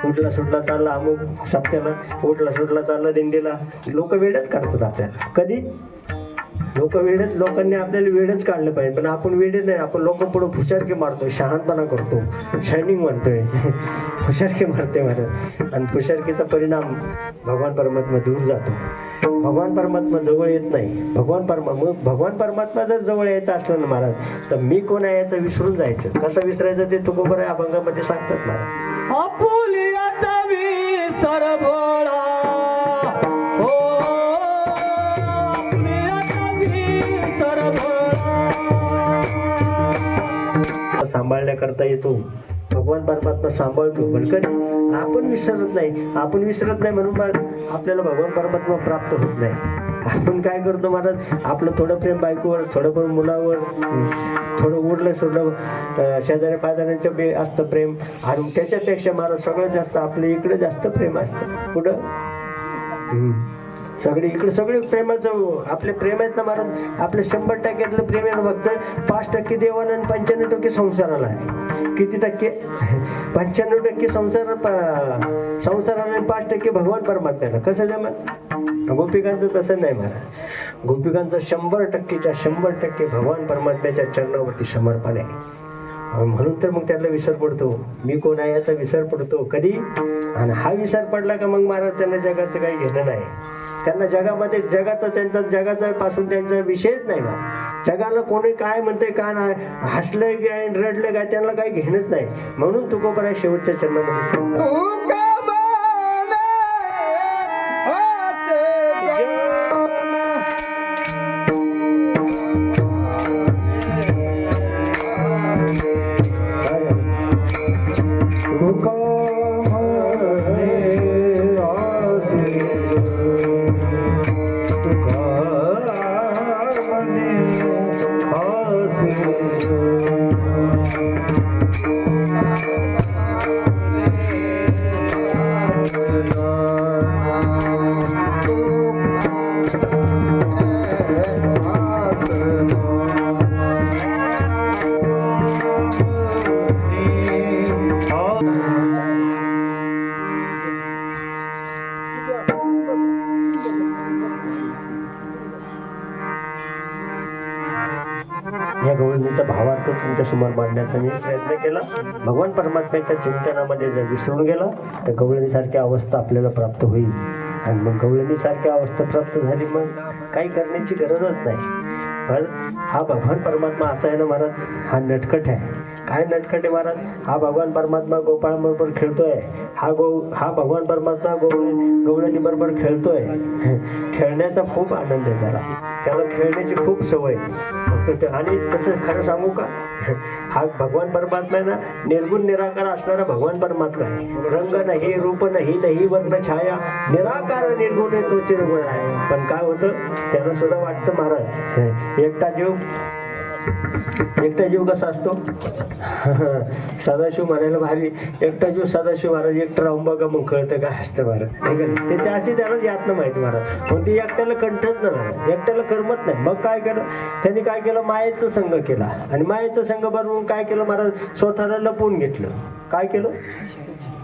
उठला सुटला चालला अमुक सप्त्याला, उठला सुटला चालला दिंडीला. लोक वेळच काढतात आपल्याला. कधी लोकांनी आपल्याला वेळच काढलं पाहिजे, पण आपण वेळे नाही. आपण लोक पुढे फुशारकी मारतो, शहाणपणा करतो, शायनिंग म्हणतोय, फुशारकी मारते महाराज. आणि फुशारकीचा परिणाम भगवान परमात्मा दूर जातो. भगवान परमात्मा जवळ येत नाही. भगवान परमात्मा जर जवळ यायचं असलं ना महाराज, तर मी कोण आहे याचं विसरून जायचं. कसं विसरायचं ते तुकोबराय अभंगामध्ये सांगतात महाराज. आपुलियाचा विसर भोळा हो, आपुलियाचा विसर भोळा. सांभाळण्याकरता येतो भगवान परमात्मा, सांभाळतो. पण कधी आपण विसरत नाही. आपण विसरत नाही म्हणून आपल्याला भगवान परमात्मा प्राप्त होत नाही. आपण काय करतो महाराज, आपलं थोडं प्रेम बायकोवर, थोडं पण मुलावर, थोडं उरलं सोडलं शेजारी पाजाऱ्यांचं बी असतं प्रेम. आणि त्याच्यापेक्षा महाराज सगळ्यात जास्त आपल्या इकडे जास्त प्रेम असतं. कुठं सगळे इकडे सगळे प्रेमाचं आपले प्रेम आहेत ना महाराज. आपले 100% प्रेम आहे ना, फक्त 5% देवाला आणि 95% संसाराला आहे. किती टक्के? 95% संसाराला आणि 5% भगवान परमात्म्याला. कसं जमन? गोपिकांचं तसं नाही महाराज. गोपिकांचं 100%च्या 100% भगवान परमात्म्याच्या चरणावरती समर्पण आहे. म्हणून तर मग त्याला विसर पडतो, मी कोण आहे याचा विसर पडतो कधी. आणि हा विसर पडला का मग महाराज त्यांना जगाचं काही घेणं नाही. त्यांना जगामध्ये जगाचा पासून त्यांचा विषयच नाही बा. जगाला कोणी काय म्हणते काय नाही, हसलं काय रडलं काय, त्यांना काही घेणंच नाही. म्हणून तुकोबराय शेवटच्या चरणामध्ये सांगतात, या गवळणीचा भावार्थ तुमच्या समोर मांडण्याचा मी प्रयत्न केला. भगवान परमात्म्याच्या चिंतनामध्ये जर विसरून गेला तर गवळणीसारखी अवस्था आपल्याला प्राप्त होईल. आणि मग गवळणीसारखी अवस्था प्राप्त झाली मग काही करण्याची गरजच नाही. पण हा भगवान परमात्मा असा आहे ना महाराज, हा नटखट आहे. काय नटखट आहे महाराज? हा भगवान परमात्मा गोपाळांबरोबर खेळतोय. हा भगवान परमात्मा गवळणी बरोबर खेळतोय. खेळण्याचा खूप आनंद आहे त्याला खेळण्याची खूप सवय. फक्त आणि तसं खरं सांगू का, हा भगवान परमात्मा आहे ना, निर्गुण निराकार असणारा भगवान परमात्मा आहे. रंग नाही, रूप नाही, नाही वर्ण छाया, निराकार निर्गुण आहे, तो चिरगुण आहे. पण काय होतं, त्याला सुद्धा वाटतं महाराज एकटा जीव कसा असतो, सदाशिव म्हणायला भारी. एकटा जीव सदाशिव महाराज एकटा राहून बघा मग कळतं काय असतं महाराज. त्याच्या अशी त्यालाच यातनं माहिती महाराज. पण ती एकट्याला कंठत नाही महाराज, एकट्याला करमत नाही. मग काय केलं त्यांनी, काय केलं, मायेचा संघ केला. आणि मायेचा संघ बरोबर काय केलं महाराज, स्वतःला लपवून घेतलं. काय केलं,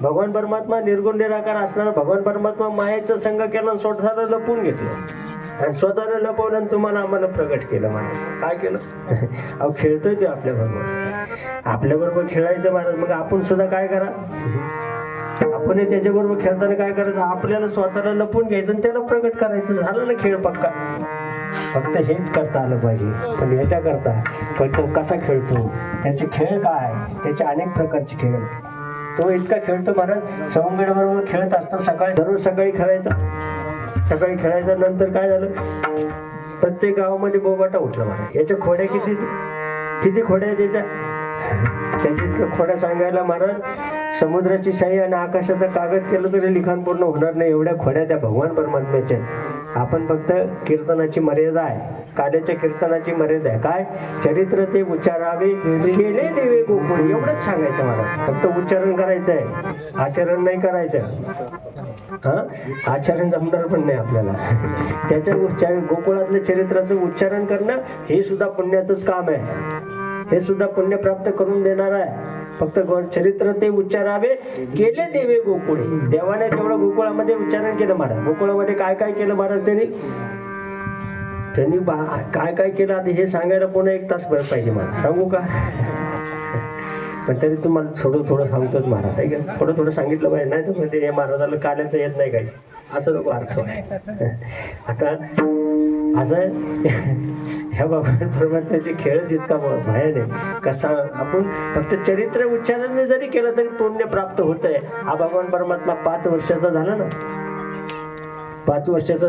भगवान परमात्मा निर्गुण निराकार असणारा भगवान परमात्मा मायेचा संघ केला आणि स्वतःला लपवून घेतलं. आणि स्वतःला लपवलं तुम्हाला आम्हाला प्रगट केलं महाराज. काय केलं, अहो खेळतोय ते आपल्याबरोबर खेळायचं महाराज. मग आपण सुद्धा काय करा, आपण त्याच्याबरोबर खेळताना काय करायचं, आपल्याला स्वतःला लपवून घ्यायचं आणि त्याला प्रगट करायचं. झालं ना खेळ पक्का. फक्त हेच करता आलं पाहिजे. पण याच्या करता फक्त कसा खेळतो, त्याचे खेळ काय, त्याचे अनेक प्रकारचे खेळ. तो इतका खेळतो महाराज, सवंगड बरोबर खेळत असता सकाळी, दररोज सकाळी खेळायचा. नंतर काय झालं, प्रत्येक गावामध्ये बोबाटा उठला महाराज. याच्या खोड्या किती खोड्या आहे त्याच्या इतकं खोड्या सांगायला महाराज समुद्राची शाही आणि आकाशाचा कागद केलं तरी लिखाण पूर्ण होणार नाही. एवढ्या खोड्या त्या भगवान परमात्म्याच्या. आपण फक्त कीर्तनाची मर्यादा आहे, काल्याच्या कीर्तनाची मर्यादा आहे. काय, चरित्र ते उच्चारावे केले देवे गोकुळ, एवढंच सांगायचं महाराज. फक्त उच्चारण करायचं आहे, आचरण नाही करायचं. आचरण जमणार पण नाही आपल्याला. त्याच्या गोकुळातल्या चरित्राचं उच्चारण करणं हे सुद्धा पुण्याचंच काम आहे. हे सुद्धा पुण्य प्राप्त करून देणार आहे. फक्त चरित्र ते उच्चारावे केले देवे गोकुळे. देवाने तेवढं गोकुळामध्ये उच्चारण केलं महाराज. गोकुळामध्ये काय काय केलं महाराज त्यांनी काय काय केलं आता हे सांगायला पुन्हा 1 तास भर पाहिजे मला. सांगू का? पण तरी तुम्हाला थोडं सांगतोच महाराज आहे का. थोडं सांगितलं पाहिजे, नाही तर म्हणजे हे महाराजाला काल्याचं येत नाही काही असं नको अर्थ. आता असं ह्या भगवान परमात्म्याचे खेळच इतका भयान आहे. कसा आपण फक्त चरित्र उच्चारण जरी केलं तरी पुण्य प्राप्त होत आहे. हा भगवान परमात्मा 5 वर्षाचा झाला ना, 5 वर्षाचा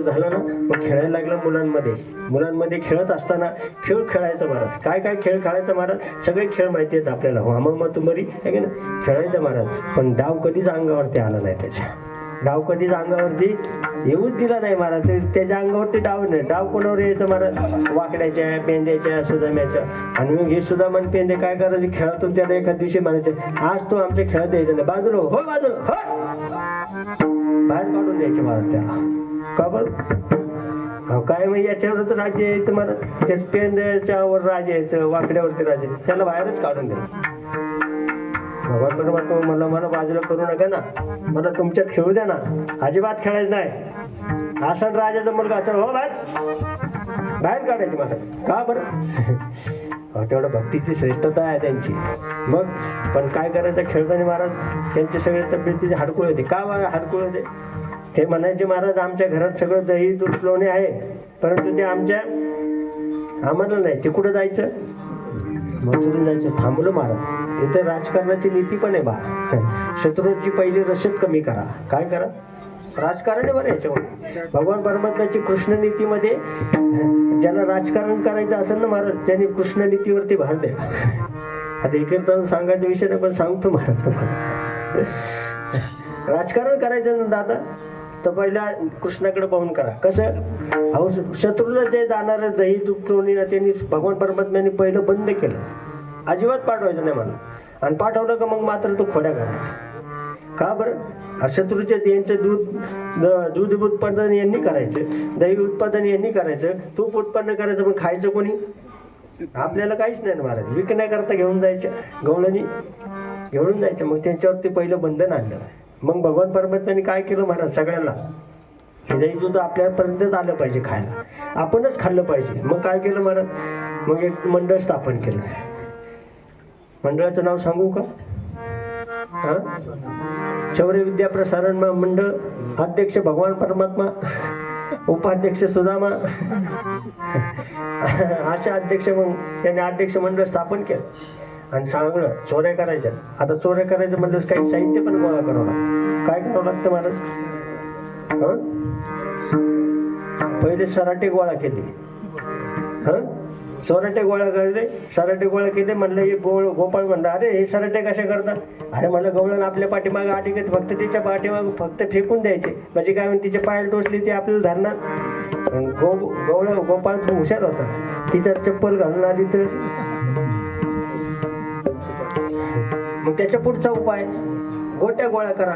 झाला ना, मग खेळायला लागला मुलांमध्ये खेळत असताना खेळ खेळायचा महाराज. काय काय खेळ खेळायचा महाराज, सगळे खेळ माहिती आहेत आपल्याला. मग तुमरी आहे ना, खेळायचा महाराज. पण डाव कधीच अंगावरती आला नाही त्याच्या. डाव कधीच अंगावरती येऊच दिला नाही महाराज. त्याच्या अंगावरती डाव नाही. डाव कोणावर यायचं महाराज, वाकड्याच्या, पेंद्याच्या, सुदाम्याच्या. आणि मग हे सुदामान पेंदे काय करायचे, खेळातून त्याला एखाद दिवशी म्हणायचे, आज तो आमच्या खेळात यायचं नाही, बाजूला हो, बाजूला हो, बाहेर काढून द्यायचे महाराज त्याला. का बरं? काय म्हणजे याच्यावर तर राज्य यायचं महाराज, त्या पेंद्याच्यावर राज्य यायचं, वाकड्यावरती राज्य, त्याला बाहेरच काढून द्यायचं. भगवान परमात्मा मला बाजूला करू नका ना, मला तुमच्यात खेळू द्या ना, अजिबात खेळायचं नाही. आसन राजाचा मुलगा तर हो बाहेर काढायचे महाराज. का बरं? तेवढं भक्तीची श्रेष्ठता आहे त्यांची. मग पण काय करायचं, खेळताना महाराज त्यांचे सगळे तब्येतीचे हाडकुळे होते. का हाडकुळे होते? ते म्हणायचे महाराज आमच्या घरात सगळं दही दूध लोणे आहे, परंतु ते आम्हाला नाही. ते कुठं जायचं, मथुरेला जायचं. थांबलो महाराज. इथे राजकारणाची नीती पण आहे बा. शत्रूची पहिली रशद कमी करा. काय करा, राजकारण आहे बरं याच्यामध्ये. भगवान परमात्म्याची कृष्ण नीतीमध्ये ज्याला राजकारण करायचं असेल ना महाराज, त्यांनी कृष्ण नीतीवरती भार द्या. आता एकेकदा सांगायचा विषय नाही, पण सांगतो महाराज तुम्हाला. राजकारण करायचं ना दादा, तर पहिला कृष्णाकडे पाहून करा. कसं, अहो शत्रूला जे जाणार दही दुखणी ना, त्यांनी भगवान परमात्म्याने पहिलं बंद केलं. अजिबात पाठवायचं नाही मला. आणि पाठवलं का मग मात्र तो खोड्या करायचा. का बरं? शत्रूचे यांचं दूध उत्पादन यांनी करायचं, दही उत्पादन यांनी करायचं, तूप उत्पन्न करायचं, पण खायचं कोणी? आपल्याला काहीच नाही महाराज. विकण्याकरता घेऊन जायचं, गवळणी घेऊन जायचं. मग त्यांच्यावरती पहिलं बंधन आणलं. मग भगवान परमात्म्याने काय केलं महाराज, सगळ्यांना हे दही दूध आपल्यापर्यंतच आलं पाहिजे खायला, आपणच खाल्लं पाहिजे. मग काय केलं महाराज, मग एक मंडळ स्थापन केलं. मंडळाचं नाव सांगू का? शौर्य विद्या प्रसारण मंडळ. अध्यक्ष भगवान परमात्मा, उपाध्यक्ष सुदामा, असे अध्यक्ष. मग त्याने अध्यक्ष मंडळ स्थापन केलं आणि सांगणं चोऱ्या करायच्या. आता चोऱ्या करायचं म्हणजे काही साहित्य पण गोळा करावं लागतं. काय करावं लागतं महाराज? पहिले सराटे गोळा केले. सराटे गोळा केले. म्हणलं हे गोपाळ म्हणलं, अरे हे सराटे कशा करतात? अरे मला गवळण आपल्या पाठीमागं आली की फक्त तिच्या पाठीमागं फक्त फेकून द्यायचे, म्हणजे काय म्हणते तिच्या पायाला टोचली ती आपल्याला धरणार. गोपाळ हुशार होता. तिच्या चप्पल घालून आली तर मग त्याच्या पुढचा उपाय, गोट्या गोळा करा,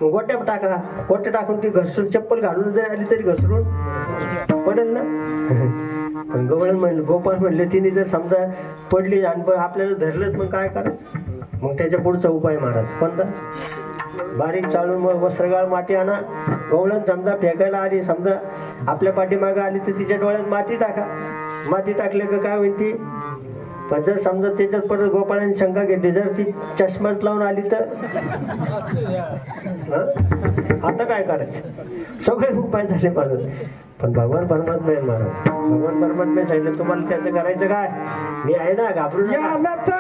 गोट्या टाका. गोट्या टाकून ती घसरून, चप्पल घालून जरी आली तरी घसरून पडेल ना. पण गोपाळ म्हणले तिने जर समजा पडली आणि आपल्याला धरलं मग काय करायचं? मग त्याच्या पुढचा उपाय महाराज कोणता? बारीक चाळून मग वस्त्रगाळ माती आणा. गवळण समजा फेकायला आली, समजा आपल्या पाठीमागं आली तर तिच्या डोळ्यात माती टाका. माती टाकले का काय होईल ती? पण जर समजा त्याच्यात परत गोपाळांनी शंका घेतली, जर ती चष्माच लावून आली तर आता काय करायचं? सगळे उपाय झाले महाराज. पण भगवान परमात्मा आहे महाराज. भगवान परमात्मा सांगितलं तुम्हाला त्याचं करायचं काय? मी आहे ना, घाबरू नका.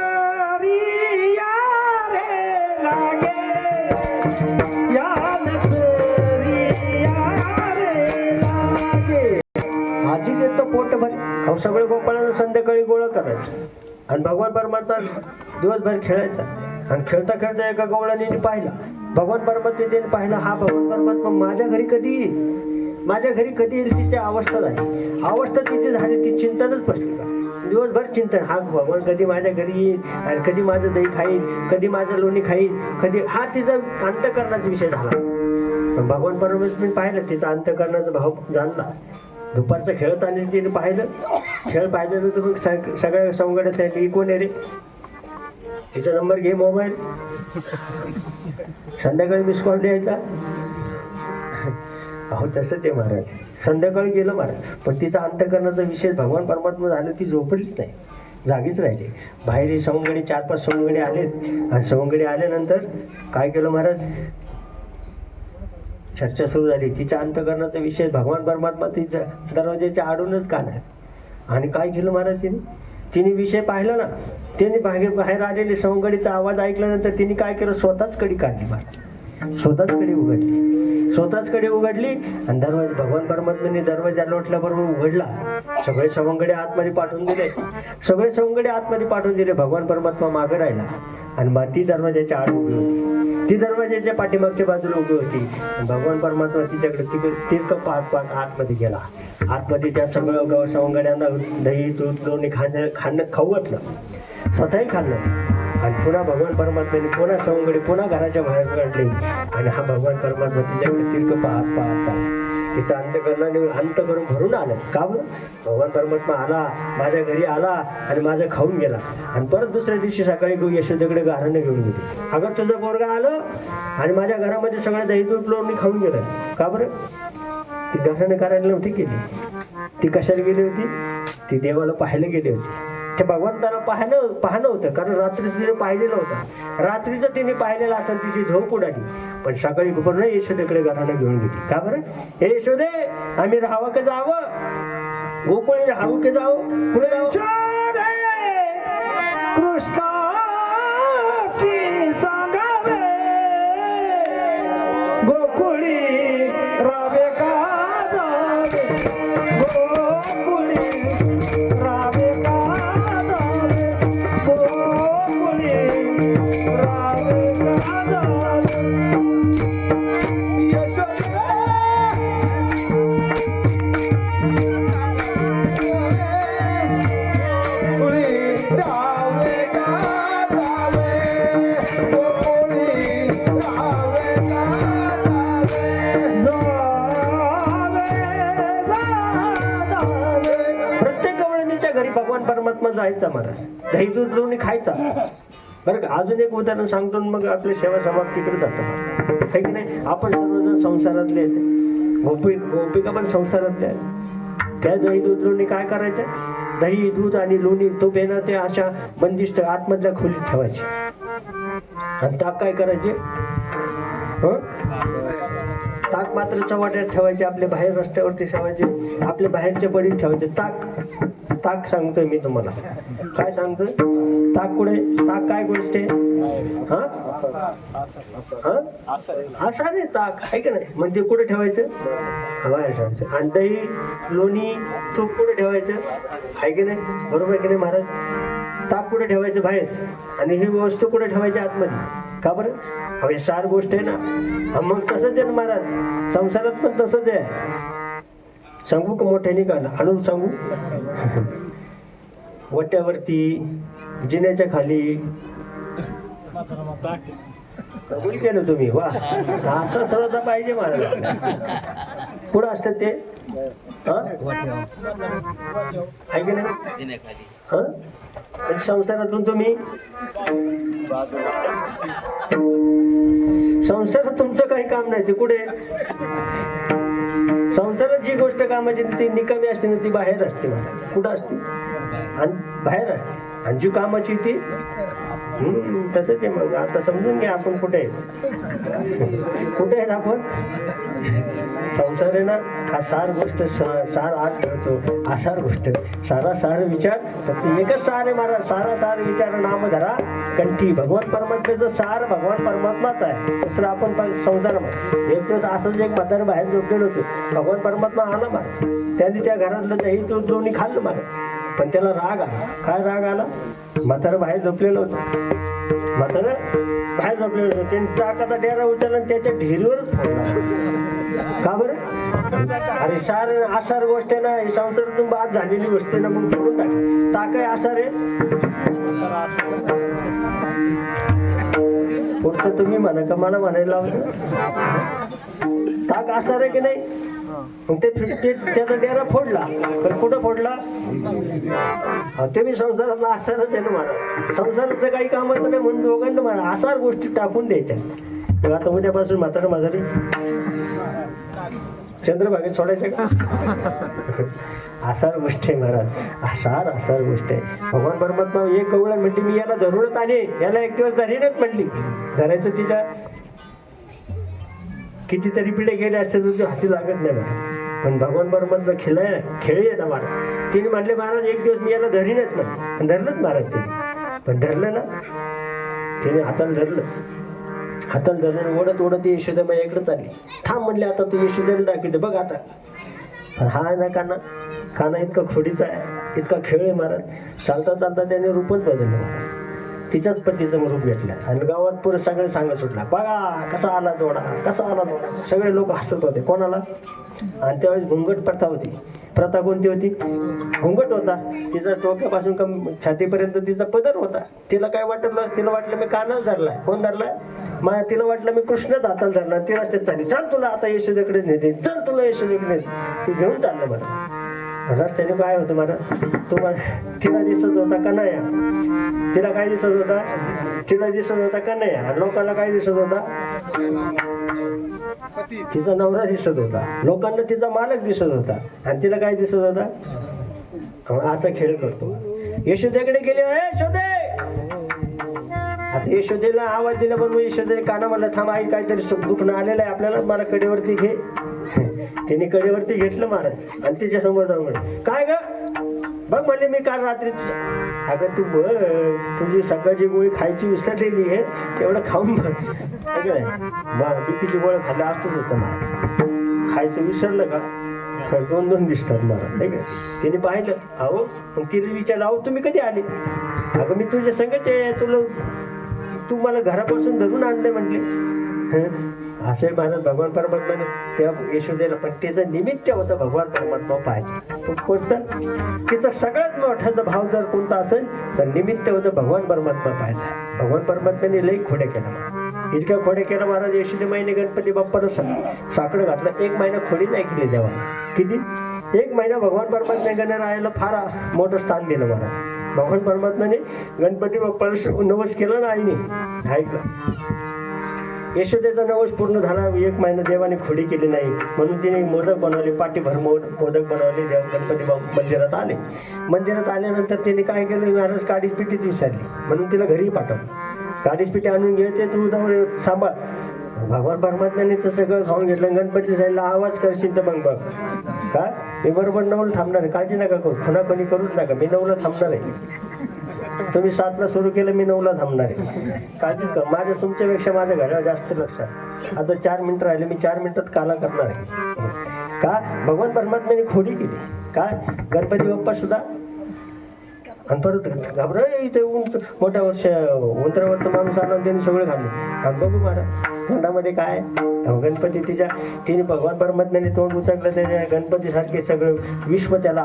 आजी देतो पोटभर. अहो सगळे गोपाळांना संध्याकाळी गोळा करायचं आणि भगवान परमात्मा दिवसभर खेळायचा. आणि खेळता खेळता एका गवळणीने पाहिला, भगवान परमात्म्याने पाहिला, हा भगवान परमात्मा माझ्या घरी कधी येईल? तिची अवस्था झाली. अवस्था तिची झाली, ती चिंतनच बसली का दिवसभर चिंतन. हा भगवान कधी माझ्या घरी येईल आणि कधी माझं दही खाईन, कधी माझं लोणी खाईन, कधी. हा तिचा अंतःकरणाचा विषय झाला. पण भगवान परमात्म्याने पाहिलं, तिचा अंतःकरणाचा भाव जाणला. दुपारचं खेळत आणि तिने पाहिलं, खेळ पाहिल्यानंतर मग सगळ्या संगड्यात कोण आहे रे? हिचा नंबर घे मोबाईल, संध्याकाळी मिस कॉल द्यायचा. अहो तसंच आहे महाराज. संध्याकाळी गेलं महाराज, पण तिचा अंतःकरणाचा विषय भगवान परमात्मा झालं, ती झोपलीच नाही, जागीच राहिली. बाहेर सवंगडी 4-5 सवंगडी आलेत, आणि सवंगडी आल्यानंतर काय केलं महाराज, चर्चा सुरू झाली. तिच्या अंतःकरणाचा विषय भगवान परमात्मा तिच्या दरवाज्याच्या आडूनच काढला. आणि काय केलं महाराज, तिने विषय पाहिला ना, तिने बाहेर आलेले सवंगडीचा आवाज ऐकल्यानंतर तिने काय केलं, स्वतःच कडी काढली महाराज, स्वतःच कडी उघडली, स्वतःच कडी उघडली. आणि दरवाजा भगवान परमात्म्याने दरवाजा लोटल्याबरोबर उघडला. सगळे सवंगडे आतमध्ये पाठवून दिले, सगळे सवंगडे आतमध्ये पाठवून दिले. भगवान परमात्मा मागं राहिला, आणि मग ती दरवाजाच्या आड उभी होती, ती दरवाजाच्या पाठीमागच्या बाजूला उभी होती. भगवान परमात्मा तिच्याकडे तिरकं पाहत आतमध्ये गेला. आतमध्ये त्या सगळं सवंगड्यांना दही दूध लोणी खाणं खाऊ वाटलं, स्वतःही खाल्लं. आणि पुन्हा भगवान परमात्म्याने पुन्हा सवंगडी पुन्हा घराच्या बाहेर काढली. आणि हा भगवान परमात्मा तिच्याकडे तिरकं पाहत तिचा अंत करून भरून आलं. का बरं, भगवान परमात्मा आला, माझ्या घरी आला आणि माझं खाऊन गेला. आणि परत दुसऱ्या दिवशी सकाळी यशोदेकडे घराने घेऊन गेली. अगं तुझं पोरगा आलं आणि माझ्या घरामध्ये सगळं दही दूध लोणी खाऊन गेलं. का बरं, ती घराने करायला नव्हती गेली, ती कशाला गेली होती, ती देवाला पाहायला गेली होती. ते भगवंताला पाहणं होतं, कारण रात्रीचं तिने पाहिलेलं होतं. रात्रीचं तिने पाहिलेलं असताना तिची झोप उडाली. पण सकाळी पूर्ण यशोदेकडे घरानं घेऊन गेली. का बरं, हे यशोदे आम्ही राहावं का जावं, गोकुळी राहावं की जावं, पुढे जावं. कृष्णाशी सांगावे गोकुळी रावे का जावे, गोकुळी रावे का जावे, गोकुळी रावे का जावे. भगवान परमात्मा जायचा महाराज, दही दूध लोणी खायचा. बरं का, अजून एक उदाहरण सांगतो, मग आपली सेवा समाप्तीकडे जातो. आहे की नाही, आपण सर्वजण संसारातले आहेत, गोपिका पण संसारातले आहेत. त्या दही दूध लोणी काय करायचं, दही दूध आणि लोणी तो पेनं ते अशा बंदिस्त आतमधल्या खोलीत ठेवायचे. आणि ताक काय करायचे, ताक मात्र चव्हाट्यात ठेवायचे, आपले बाहेर रस्त्यावरती ठेवायचे, आपले बाहेरच्या बळीत ठेवायचे. ताक सांगतोय मी तुम्हाला, काय सांगतोय, ताक कुठे, ताक काय गोष्ट आहे, असा नाही ताक आहे का नाही, म्हणजे कुठे ठेवायचं, बाहेर ठेवायचं. आणि दही लोणी तूप कुठे ठेवायचं, आहे की नाही, बरोबर की नाही महाराज. ताक कुठे ठेवायचं, बाहेर. आणि ही वस्तू कुठे ठेवायची, आतमध्ये. का बरं, हवे सार गोष्ट आहे ना. मग तसंच आहे ना महाराज, संसारात पण तसंच आहे. सांगू का मोठ्याने, का हळू सांगू, वट्यावरती जिन्याच्या खाली कबूल केलं तुम्ही, वा, असं सरळ पाहिजे मला. कुठं असतात ते, आहे की नाही, संसारातून तुम्ही, संसारात तुमचं काही काम नाही, ते कुठे, संसारात जी गोष्ट कामाची ती निकामी असते ना, ती बाहेर असते महाराज. कुठं असते, आणि बाहेर असते. आणि जी कामाची ती तसंच आहे. मग आता समजून घ्या आपण कुठे आहेत, कुठे आहेत आपण. संसार आहे ना, हा सार गोष्ट, सार आत ठेवतो, आसार गोष्ट, सारा सार विचार, फक्त एकच सार आहे महाराज, सारा सार विचार नाम धरा कंठी. भगवान परमात्म्याचं सार भगवान परमात्माच आहे, दुसरं आपण संसारामध्ये. एक दिवस असंच एक म्हातारं बाहेर झोपलेलं होतं, भगवान परमात्मा आला महाराज, त्यांनी त्या घरातलं दही दूध लोणी खाल्लं महाराज. पण त्याला राग आला. काय राग आला, म्हातारं बाहेर झोपलेलं होतं, म्हातारं बाहेर झोपलेलं होतं, त्यांनी टाकाचा डेरा उचलला आणि त्याच्या ढेरीवरच फोडला. का बरं, अरे सार आसार गोष्ट आहे ना, ही संसारातून बाद झालेली गोष्ट आहे ना, मग फोडून टाक. ताक आहे आसार आहे, पुढचं तुम्ही म्हणा का मला म्हणायला लावलं. ताक आसार आहे की नाही, मग त्याचा डेरा फोडला. पण कुठं फोडला? ते मी संसारातला आसारच आहे ना मला. संसाराचं काही कामाचं नाही म्हणून दोघांना मला आसार गोष्टी टाकून द्यायच्या. मग आता उद्यापासून म्हातारी चंद्रभागेत सोडायचे का? आसार गोष्ट आहे महाराज. आसार गोष्ट आहे. भगवान परमात्मा एक कवळण म्हटली मी याला धरूनच आले, याला एक दिवस धरीनच म्हटली. धरायचं तिच्या कितीतरी पिढे गेले असते तर हाती लागत नाही मला. पण भगवान परमात्मा खेळी आहे ना महाराज. तिने म्हटले महाराज एक दिवस मी याला धरीनच म्हटलं. धरलंच महाराज तिने. पण धरलं ना, तिने हाताला धरलं ओढत यशोदा इकडे चालली. थांब म्हणले आता तू यशोदेला दाखवते बघ आता. पण हा ना काना इतका खोडीचा आहे, इतका खेळ आहे महाराज. चालता त्याने रूपच बदललं महाराज. तिच्याच पतीचं रूप घेतलं आणि गावात पुढे सगळे सांगत सुटला बघा कसा आला जोडा. सगळे लोक हसत होते. कोणाला? आणि त्यावेळेस घुंगट प्रथा होती. प्रथा कोणती होती? घुंगट होता. तिचा डोक्यापासून छातीपर्यंत तिचा पदर होता. तिला काय वाटलं? तिला वाटलं मी कानच धरलाय. कोण धरलाय? तिला वाटलं मी कृष्णच हाताला धरला. ती रस्त्यात चालली. चल तुला आता यशोदेकडे नेते, चल तुला यशोदेकडे नेते. ती घेऊन चाललं मला. रस्त्याने काय होतं मला? तिला दिसत होता कन्हैया. तिला काय दिसत होता? तिला दिसत होता कन्हैया. आणि लोकांना काय दिसत होता? तिचा नवरा दिसत होता. लोकांना तिचा मालक दिसत होता. आणि तिला काय दिसत होता? असा खेळ करतो. यशोदेकडे गेले. यशोदे! आता यशोदेला आवाज दिला. पण यशोदेने काना म्हणला थांब आई काहीतरी दुखणं आलेलं आहे आपल्याला, मला कडेवरती घे. तिने कडेवरती घेतलं महाराज आणि तिच्या समोर जाऊन म्हणले काय ग बघ म्हणले मी काल रात्री अगं तू बघ तुझी सकाळची गोळी खायची विसरलेली आहे, तेवढं खाऊन बघ. बीपीची गोळी खाल्ला असंच होतं महाराज. खायचं विसरलं का दोन दिसतात महाराज. तिने पाहिलं. अहो मग तिने विचारलं अहो तुम्ही कधी आले? अगं मी तुझ्या संगच आहे, तू मला घरापासून धरून आणले म्हटले. असे महाराज भगवान परमात्माने त्या यशोदेला. पण त्याचं निमित्त होतं भगवान परमात्मा पाहायचं. कोणतं? तिचा सगळ्यात मोठाचा भाव जर कोणता असेल तर निमित्त होतं भगवान परमात्मा पाहायचा. भगवान परमात्म्याने लई खोड्या केला. इतक्या खोड्या केला महाराज. यशोदे महिने गणपती बाप्पाला साकडं घातलं. 1 महिना खोडी नाही केली देवाला. किती? 1 महिना भगवान परमात्मा गणरायाला फार मोठं स्थान दिलं महाराज. भगवान परमात्म्याने गणपती बाप्पाला नवस केलं ना आईने. ऐकलं यशोदेचा नवस पूर्ण झाला. 1 महिना देवाने खोडी केली नाही म्हणून तिने मोदक बनवले. पाठीभर मोदक बनवले. देव गणपती मंदिरात आले. मंदिरात आल्यानंतर तिने काय केलं महाराज काडीच पिठीच विसरली म्हणून तिला घरी पाठवलं. काडीच पिठी आणून घेते तू जाऊन सांभाळ. भगवान परमात्म्याने तर सगळं खाऊन घेतलं. गणपती जायला आवाज करशील तर मग बघ काय मी बरोबर 9ला थांबणार आहे. काळजी नका करू. खुणाखुणी करूच नका. मी 9ला थांबणार आहे. तुम्ही 7ला सुरू केलं मी 9ला थांबणार आहे. काळजीच कर. तुमच्यापेक्षा माझ्या घराला जास्त लक्ष असतं. आता 4 मिनिटं राहिले. मी 4 मिनिटात काला करणार आहे. का? भगवान परमात्म्याने खोडी केली. काय? गणपती बाप्पा सुद्धा आणि परत घाबरा इथे मोठ्या वर्ष उंतरावरचा माणूस आला त्याने सगळे खाल्ले. बघू महाराज तोंडामध्ये काय गणपती तिने भगवान परमात्म्याने तोंड उचकलं. त्याच्या गणपतीसारखे सगळं विश्व त्याला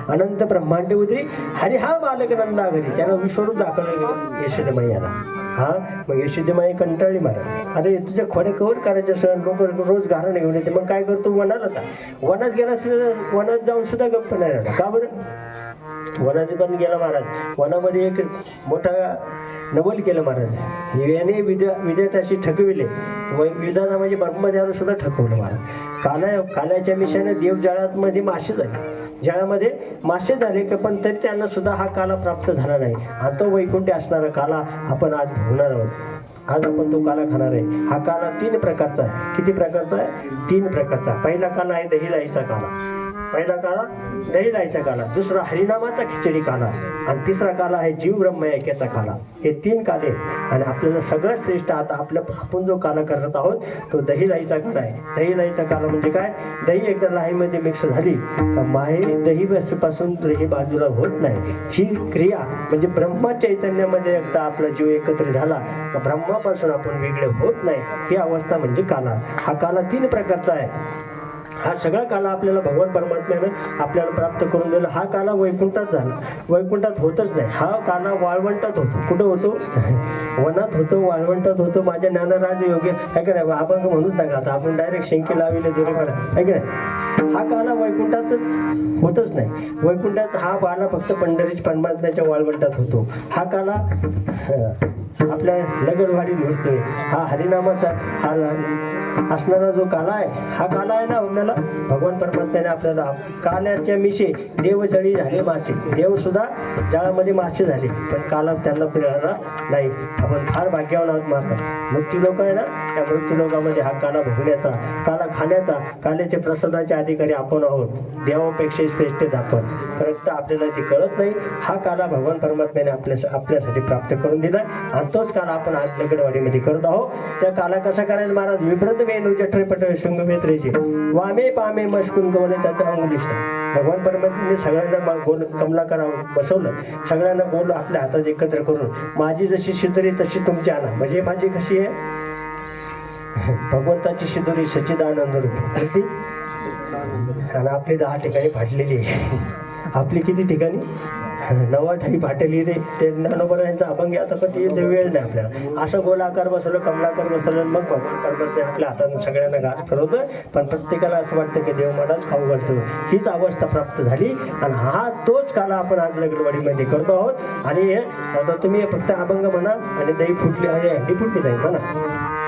अनंत ब्रह्मांड उतरी हरी हा बालक नंदा घरी त्याला विश्वरूप दाखवलं गेलं यशोदेमाईला. हा मग यशोदेमाई कंटाळली महाराज. अरे तुझ्या खोड्या कवर करायच्या सण लोक रोज घराणं घेऊन येते. मग काय करतो वनाला का? वनात गेला वनात जाऊन सुद्धा गप्प नाही राहिला. का बरं? वनात पण गेला महाराज. वनामध्ये एक मोठा नवल केलं महाराज. याने विद्यार्थ्याशी ठकविले. विधाना म्हणजे ब्रह्मदेवाला सुद्धा ठकवलं महाराज. काल्याच्या मिशाने देव जळामध्ये मासे झाले. जळामध्ये मासे झाले पण तरी त्यांना सुद्धा हा काला प्राप्त झाला नाही. आणि तो वैकुंठी असणारा काला आपण आज भोगणार आहोत. आज आपण तो काला खाणार आहे. हा काला 3 प्रकारचा आहे. किती प्रकारचा आहे? 3 प्रकारचा. पहिला काला आहे दहीलाईचा काला. पहिला काला दहीलाईचा काला. दुसरा हरिनामाचा खिचडी काला. आणि तिसरा काला आहे जीव ब्रह्म ऐक्याचा काला. हे 3 काले. आणि आपल्याला सगळ्यात श्रेष्ठ आता आपण जो काला करत आहोत तो दहीलाईचा काला आहे. दहीलाईचा काला म्हणजे काय? दही एकदा लाईमध्ये मिक्स झाली का माही दही पासून दही बाजूला होत नाही. ही क्रिया म्हणजे ब्रह्म चैतन्यामध्ये एकदा आपला जीव एकत्र झाला का ब्रह्मापासून आपण वेगळे होत नाही. ही अवस्था म्हणजे काला. हा काला 3 प्रकारचा आहे. हा सगळा काला आपल्याला भगवान परमात्म्यानं आपल्याला प्राप्त करून दिला. हा काला वैकुंठात झाला, वैकुंठात होतच नाही. हा काला वाळवंटात होतो. कुठं होतो? वनात होतो, वाळवंटात होतो. माझ्या ज्ञानराज योग्य आहे की नाही, आपण म्हणूच नका आता, आपण डायरेक्ट शेंकी लाविले दोरे करा आहे की नाही. हा काला वैकुंठातच होतच नाही. वैकुंठात हा काला फक्त पंढरीच परमात्म्याच्या वाळवंटात होतो. हा काला आपल्या लगडवाडीत घडतोय. हा हरिनामाचा हा असणारा जो काला आहे, हा काला आहे ना आपल्याला भगवान परमात्म्याने आपल्याला काल्याच्या मिशे देव जळी झाले मासे. देव सुद्धा जाळामध्ये मासे झाले, पण काला त्यांना मिळाला नाही. आपण फार भाग्यवान आहोत महाराज. मृत्यू लोक आहे ना, त्या मृत्यू लोकांमध्ये हा काला भोगण्याचा, काला खाण्याचा, काल्याचे प्रसादाचे अधिकारी आपण आहोत. देवापेक्षा श्रेष्ठ आपण, परंतु आपल्याला ते कळत नाही. हा काला भगवान परमात्म्याने आपल्यासाठी प्राप्त करून दिला आणि तोच काला आपण आज लगडवाडीमध्ये करत आहोत. त्या काला कसा करायचा महाराज? विभ्रत वेणू जठरपट शृंगमेत्रेचे वामे पामे मशकून गवले त्यात अंगुलिष्ठा. भगवान परमात्म्याने सगळ्यांना गोल कमलाकार बसवलं, सगळ्यांना गोल आपल्या हातात एकत्र करून माझी जशी शिदोरी तशी तुमची आणा. म्हणजे माझी कशी आहे? भगवंताची शिदोरी सच्चिदानंद रूपी आणि आपली 10 ठिकाणी फाटलेली आहे. आपली किती ठिकाणी? 9 ठाई फाटली रे. ते ज्ञानोबरायांचा अभंग आता कधी वेळ नाही आपल्याला. असं गोलाकार बसवलं, कमलाकार बसवलं, मग भगवान परमात्मा आपल्या हातानं सगळ्यांना गाठ फिरवतोय. पण प्रत्येकाला असं वाटतं की देव मलाच खाऊ घालतो. हीच अवस्था प्राप्त झाली आणि हा तोच काला आपण आज लगडवाडीमध्ये करतो आहोत. आणि आता तुम्ही फक्त अभंग म्हणा आणि दही फुटली, हंडी फुटली नाही म्हणा.